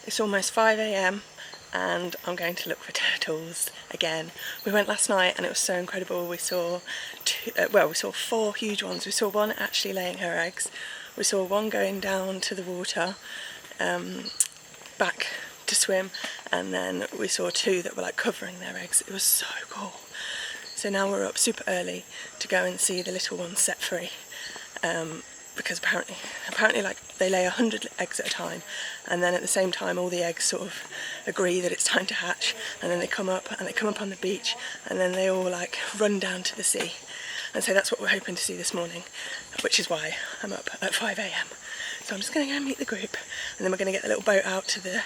It's almost 5 AM and I'm going to look for turtles again. We went last night and it was so incredible. We saw we saw 4 huge ones. We saw one actually laying her eggs. We saw one going down to the water back to swim, and then we saw 2 that were like covering their eggs. It was so cool. So now we're up super early to go and see the little ones set free. Because apparently like they lay 100 eggs at a time, and then at the same time all the eggs sort of agree that it's time to hatch, and then they come up on the beach, and then they all like run down to the sea. And so that's what we're hoping to see this morning, which is why I'm up at 5 AM. So I'm just going to go and meet the group, and then we're going to get the little boat out to the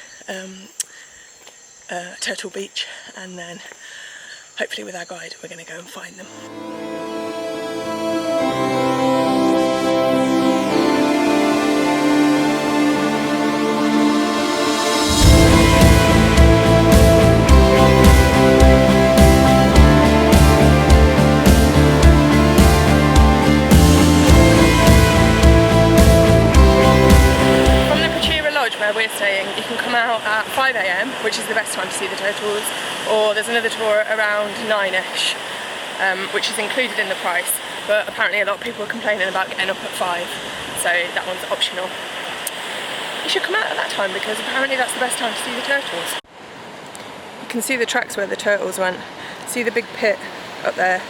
Turtle Beach, and then hopefully with our guide we're going to go and find them. Where we're staying, you can come out at 5 AM, which is the best time to see the turtles, or there's another tour around 9ish, which is included in the price, but apparently a lot of people are complaining about getting up at 5, so that one's optional. You should come out at that time because apparently that's the best time to see the turtles. You can see the tracks where the turtles went. See the big pit up there?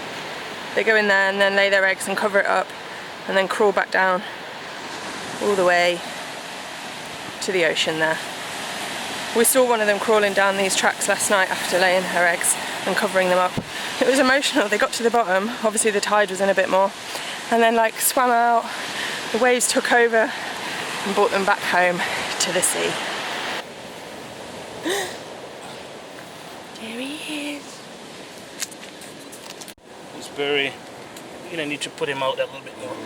They go in there and then lay their eggs and cover it up and then crawl back down all the way to the ocean there. We saw one of them crawling down these tracks last night after laying her eggs and covering them up. It was emotional. They got to the bottom, obviously the tide was in a bit more, and then like swam out, the waves took over and brought them back home to the sea. There he is. It's very, you need to put him out a little bit more.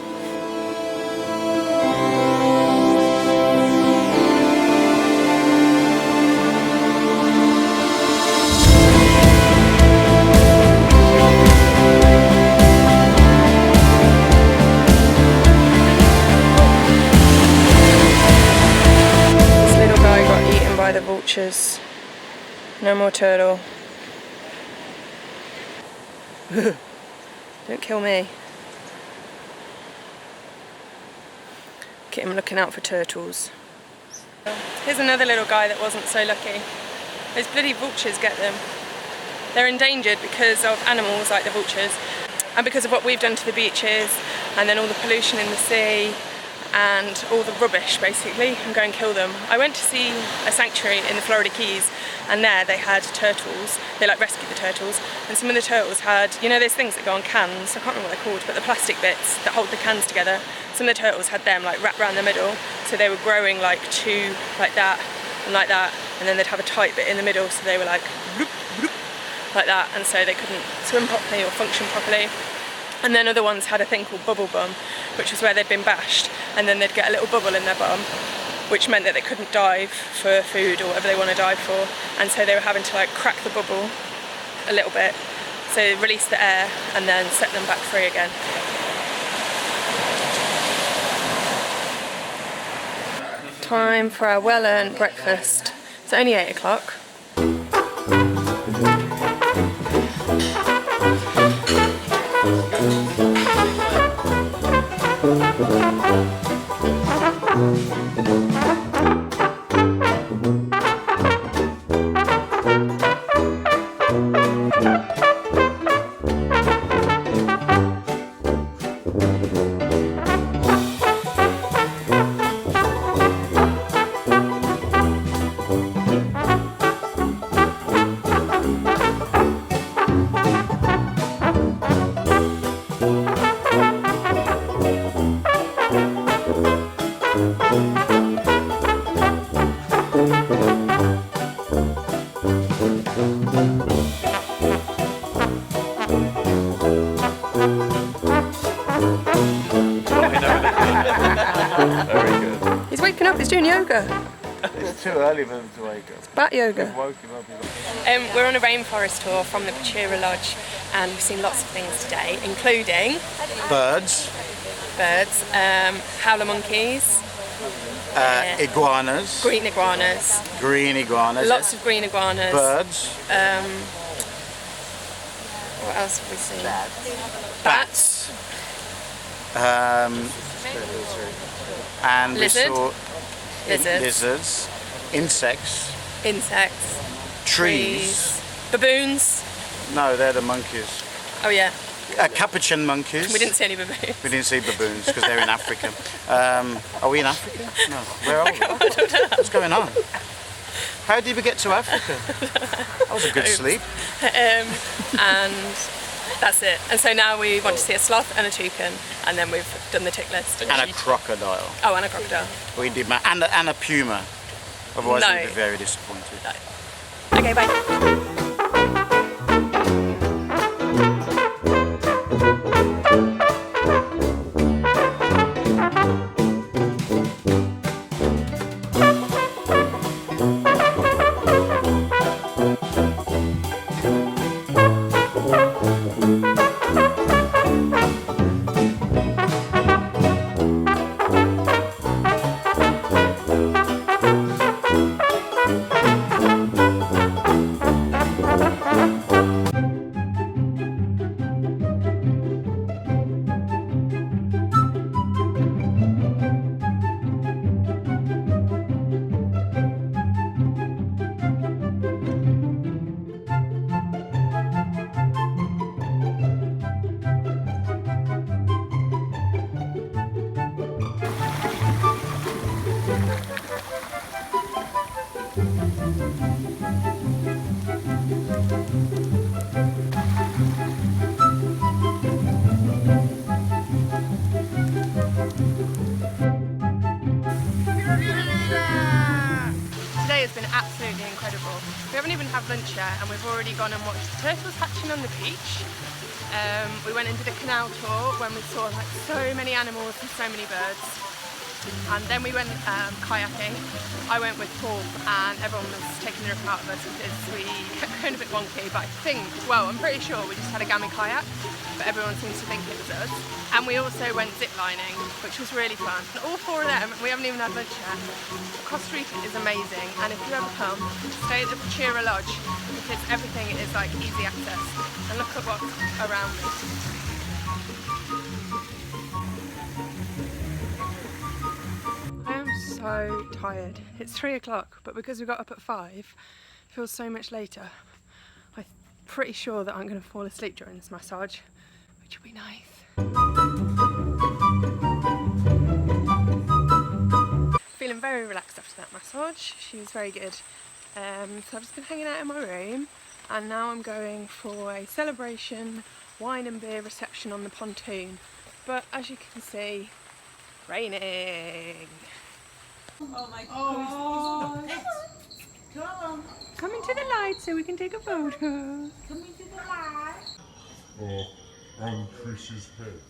The vultures. No more turtle. Don't kill me. Get him looking out for turtles. Here's another little guy that wasn't so lucky. Those bloody vultures get them. They're endangered because of animals like the vultures, and because of what we've done to the beaches, and then all the pollution in the sea and all the rubbish basically, and go and kill them. I went to see a sanctuary in the Florida Keys, and there they had turtles. They like rescued the turtles, and some of the turtles had, you know those things that go on cans, I can't remember what they're called, but the plastic bits that hold the cans together. Some of the turtles had them like wrapped around the middle, so they were growing like 2 like that, and then they'd have a tight bit in the middle, so they were like bloop, bloop, like that, and so they couldn't swim properly or function properly. And then other ones had a thing called bubble bum, which was where they'd been bashed, and then they'd get a little bubble in their bum, which meant that they couldn't dive for food or whatever they want to dive for, and so they were having to like crack the bubble a little bit, so release the air and then set them back free again. Time for our well-earned breakfast. It's only 8 o'clock. Very good. He's waking up, he's doing yoga. It's too early for him to wake up. It's bat yoga. We've woke him up. We're on a rainforest tour from the Pachira Lodge, and we've seen lots of things today, including Birds. howler monkeys, Iguanas. Green iguanas. Green iguanas. Lots of green iguanas. Birds. What else have we seen? Bats. And Lizard. we saw Lizards. lizards. Insects. Insects. Trees. Baboons. No, they're the monkeys. Oh yeah. Capuchin monkeys. We didn't see any baboons. We didn't see baboons because they're in Africa. Are we in Africa? No. Where are we? What's going on? How did we get to Africa? That was a good sleep. And that's it. And so now we want to see a sloth and a toucan, and then we've done the tick list. And a crocodile. Oh, and a crocodile. We did, and a puma. Otherwise, No. we'd be very disappointed. No. Okay, bye. Today has been absolutely incredible. We haven't even had lunch yet and we've already gone and watched the turtles hatching on the beach. We went into the canal tour when we saw like so many animals and so many birds. And then we went kayaking. I went with Paul and everyone was taking the rip out of us because we kept going a bit wonky, but I think, well, I'm pretty sure we just had a gammy kayak, but everyone seems to think it was us. And we also went zip lining, which was really fun. And all four of them, we haven't even had lunch yet. Costa Rica is amazing, and if you ever come, stay at the Pachira Lodge because everything is like easy access. And look at what's around me. I am so tired. It's 3 o'clock, but because we got up at 5, it feels so much later. I'm pretty sure that I'm going to fall asleep during this massage, which will be nice. Feeling very relaxed after that massage. She was very good. So I've just been hanging out in my room, and now I'm going for a celebration wine and beer reception on the pontoon. But as you can see, raining. Oh my god. Come into the light so we can take a photo. Come into the light. Or on Chris's head.